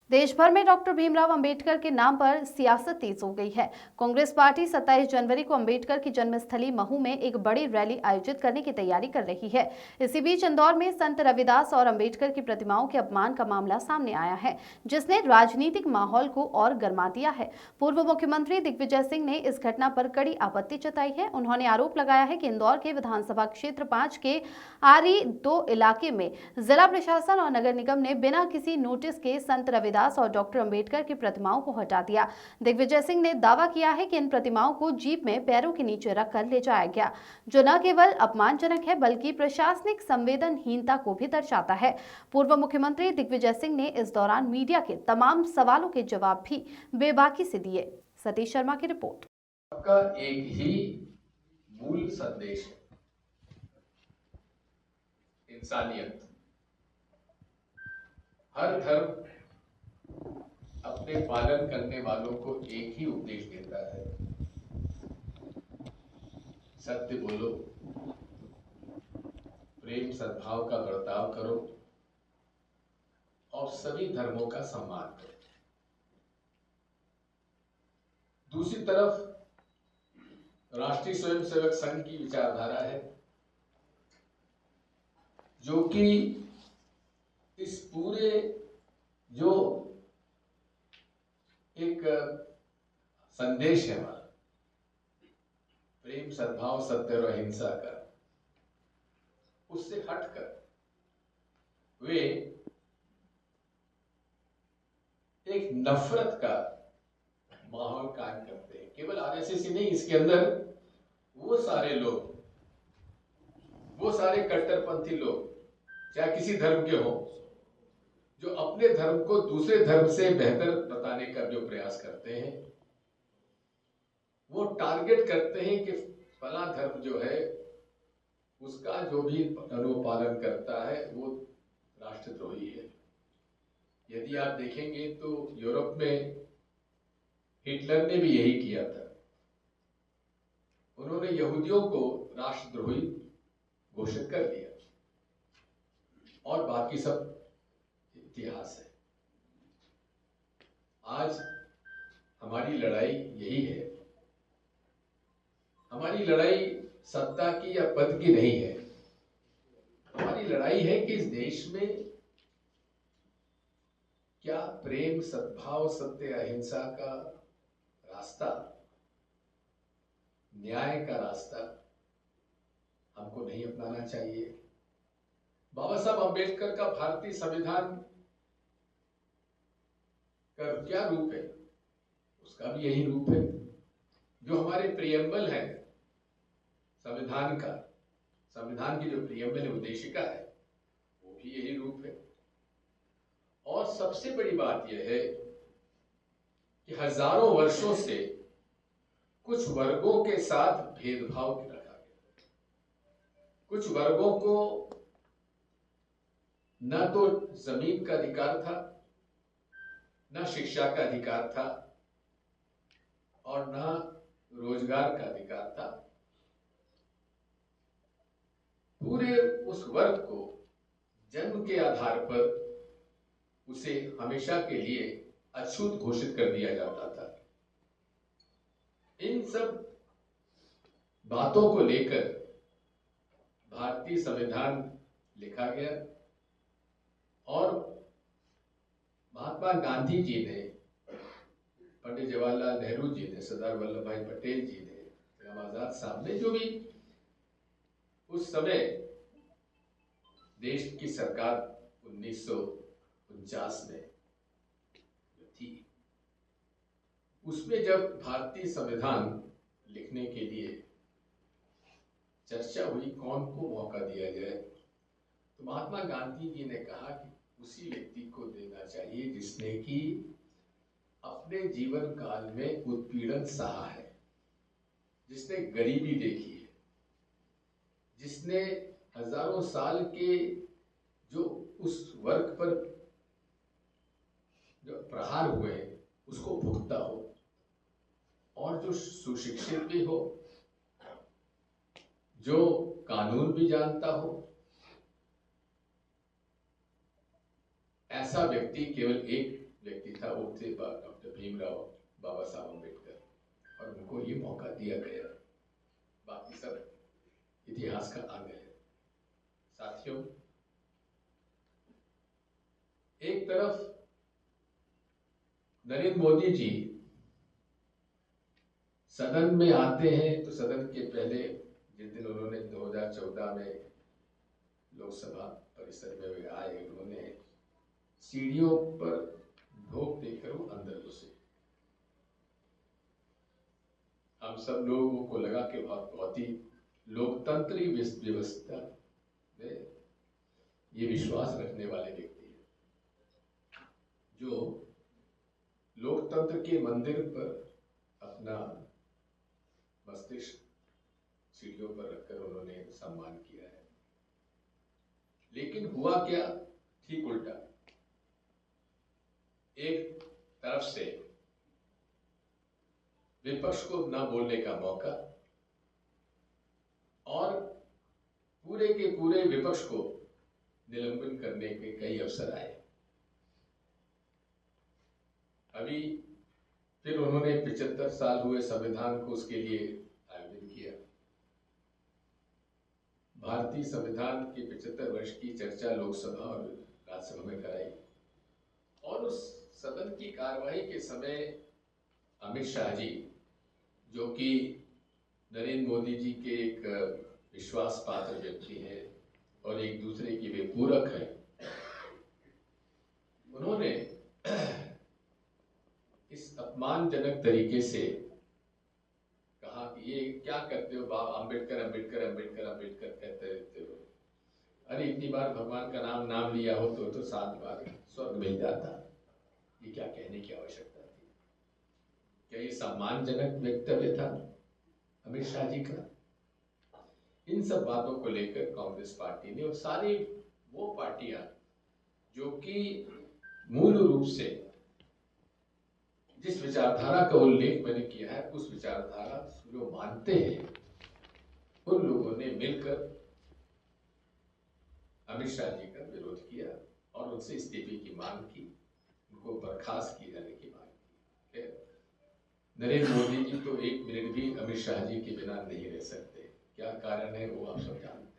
देश भर में डॉक्टर भीमराव अंबेडकर के नाम पर सियासत तेज हो गई है। कांग्रेस पार्टी 27 जनवरी को अंबेडकर की जन्मस्थली महू में एक बड़ी रैली आयोजित करने की तैयारी कर रही है। इसी बीच इंदौर में संत रविदास और अंबेडकर की प्रतिमाओं के अपमान का मामला सामने आया है, जिसने राजनीतिक माहौल को और गर्मा दिया है। पूर्व मुख्यमंत्री दिग्विजय सिंह ने इस घटना पर कड़ी आपत्ति जताई है। उन्होंने आरोप लगाया है कि इंदौर के विधानसभा क्षेत्र 5 के आरी 2 इलाके में जिला प्रशासन और नगर निगम ने बिना किसी नोटिस के संत रविदास और डॉक्टर अंबेडकर की प्रतिमाओं को हटा दिया। दिग्विजय सिंह ने दावा किया है कि इन प्रतिमाओं को जीप में पैरों के नीचे रखकर ले जाया गया, जो न केवल अपमानजनक है बल्कि प्रशासनिक संवेदनहीनता को भी दर्शाता है। पूर्व मुख्यमंत्री दिग्विजय सिंह ने इस दौरान मीडिया के तमाम सवालों के जवाब भी बेबाकी से दिए। सतीश शर्मा की रिपोर्ट। आपका एक ही मूल संदेश है, इंसानियत। हर धर्म अपने पालन करने वालों को एक ही उपदेश देता है, सत्य बोलो, प्रेम सद्भाव का बर्ताव करो और सभी धर्मों का सम्मान करो। दूसरी तरफ राष्ट्रीय स्वयंसेवक संघ की विचारधारा है, जो कि इस पूरे जो एक संदेश है हमारा प्रेम सद्भाव सत्य और अहिंसा का, उससे हटकर वे एक नफरत का माहौल कायम करते हैं। केवल आरएसएस ही नहीं, इसके अंदर वो सारे लोग, वो सारे कट्टरपंथी लोग, चाहे किसी धर्म के हो, जो अपने धर्म को दूसरे धर्म से बेहतर बताने का जो प्रयास करते हैं, वो टारगेट करते हैं कि फला धर्म जो है उसका जो भी अनुपालन करता है वो राष्ट्रद्रोही है। यदि आप देखेंगे तो यूरोप में हिटलर ने भी यही किया था। उन्होंने यहूदियों को राष्ट्रद्रोही घोषित कर दिया और बाकी सब इतिहास है। आज हमारी लड़ाई यही है। हमारी लड़ाई सत्ता की या पद की नहीं है। हमारी लड़ाई है कि इस देश में क्या प्रेम सद्भाव सत्य अहिंसा का रास्ता, न्याय का रास्ता हमको नहीं अपनाना चाहिए। बाबा साहब अंबेडकर का भारतीय संविधान का क्या रूप है, उसका भी यही रूप है। जो हमारे प्रियम्बल है संविधान का, संविधान की जो प्रियम्बल है, उद्देशिका है, वो भी यही रूप है। और सबसे बड़ी बात यह है कि हजारों वर्षों से कुछ वर्गों के साथ भेदभाव रखा गया। कुछ वर्गों को न तो जमीन का अधिकार था, न शिक्षा का अधिकार था और न रोजगार का अधिकार था। पूरे उस वर्ग को जन्म के आधार पर उसे हमेशा के लिए अछूत घोषित कर दिया जाता था। इन सब बातों को लेकर भारतीय संविधान लिखा गया और महात्मा गांधी जी ने, पंडित जवाहरलाल नेहरू जी ने, सरदार वल्लभ भाई पटेल जी ने, गुलाम आजाद साहब ने, जो भी उस समय देश की सरकार 1949 में थी, उसमें जब भारतीय संविधान लिखने के लिए चर्चा हुई कौन को मौका दिया जाए, तो महात्मा गांधी जी ने कहा कि उसी व्यक्ति को देना चाहिए जिसने कि अपने जीवन काल में उत्पीड़न सहा है, जिसने गरीबी देखी है, जिसने हजारों साल के जो उस वर्ग पर जो प्रहार हुए उसको भुगता हो और जो सुशिक्षित भी हो, जो कानून भी जानता हो। ऐसा व्यक्ति केवल एक व्यक्ति डॉक्टर भीमराव बाबा साहब अम्बेडकर, और उनको ये मौका दिया गया। बाकी सब इतिहास का अंग है। साथियों, एक तरफ नरेंद्र मोदी जी सदन में आते हैं तो सदन के पहले जिस दिन उन्होंने 2014 में लोकसभा परिसर में वे आए, उन्होंने सीढ़ियों पर ढोक देकर वो अंदर घुसे। हम सब लोगों को लगा कि बहुत ही लोकतंत्री व्यवस्था में ये विश्वास रखने वाले व्यक्ति हैं, जो लोकतंत्र के मंदिर पर अपना मस्तिष्क सीढ़ियों पर रखकर उन्होंने सम्मान किया है। लेकिन हुआ क्या? ठीक उल्टा। एक तरफ से विपक्ष को न बोलने का मौका और पूरे के पूरे विपक्ष को निलंबन करने के कई अवसर आए। अभी फिर उन्होंने 75 साल हुए संविधान को उसके लिए आयोजन किया। भारतीय संविधान के 75 वर्ष की चर्चा लोकसभा और राज्यसभा में कराई, और उस सदन की कार्यवाही के समय अमित शाह जी, जो कि नरेंद्र मोदी जी के एक विश्वास पात्र व्यक्ति हैं और एक दूसरे की वे पूरक हैं, उन्होंने इस अपमानजनक तरीके से कहा कि ये क्या करते हो बाबा, अम्बेडकर अम्बेडकर अम्बेडकर अम्बेडकर कहते रहते हो। अरे इतनी बार भगवान का नाम लिया हो तो 7 बार स्वर्ग मिल जाता। ये क्या कहने की आवश्यकता थी? क्या ये सम्मानजनक वक्तव्य था अमित शाह जी का? इन सब बातों को लेकर कांग्रेस पार्टी ने और सारी वो पार्टियां जो कि मूल रूप से जिस विचारधारा का उल्लेख मैंने किया है, उस विचारधारा जो मानते हैं, उन लोगों ने मिलकर अमित शाह जी का विरोध किया और उनसे इस्तीफे की मांग की, उनको बर्खास्त किए जाने की मांग की। नरेंद्र मोदी जी तो 1 मिनट भी अमित शाह जी के बिना नहीं रह सकते। क्या कारण है वो आप सब जानते हैं।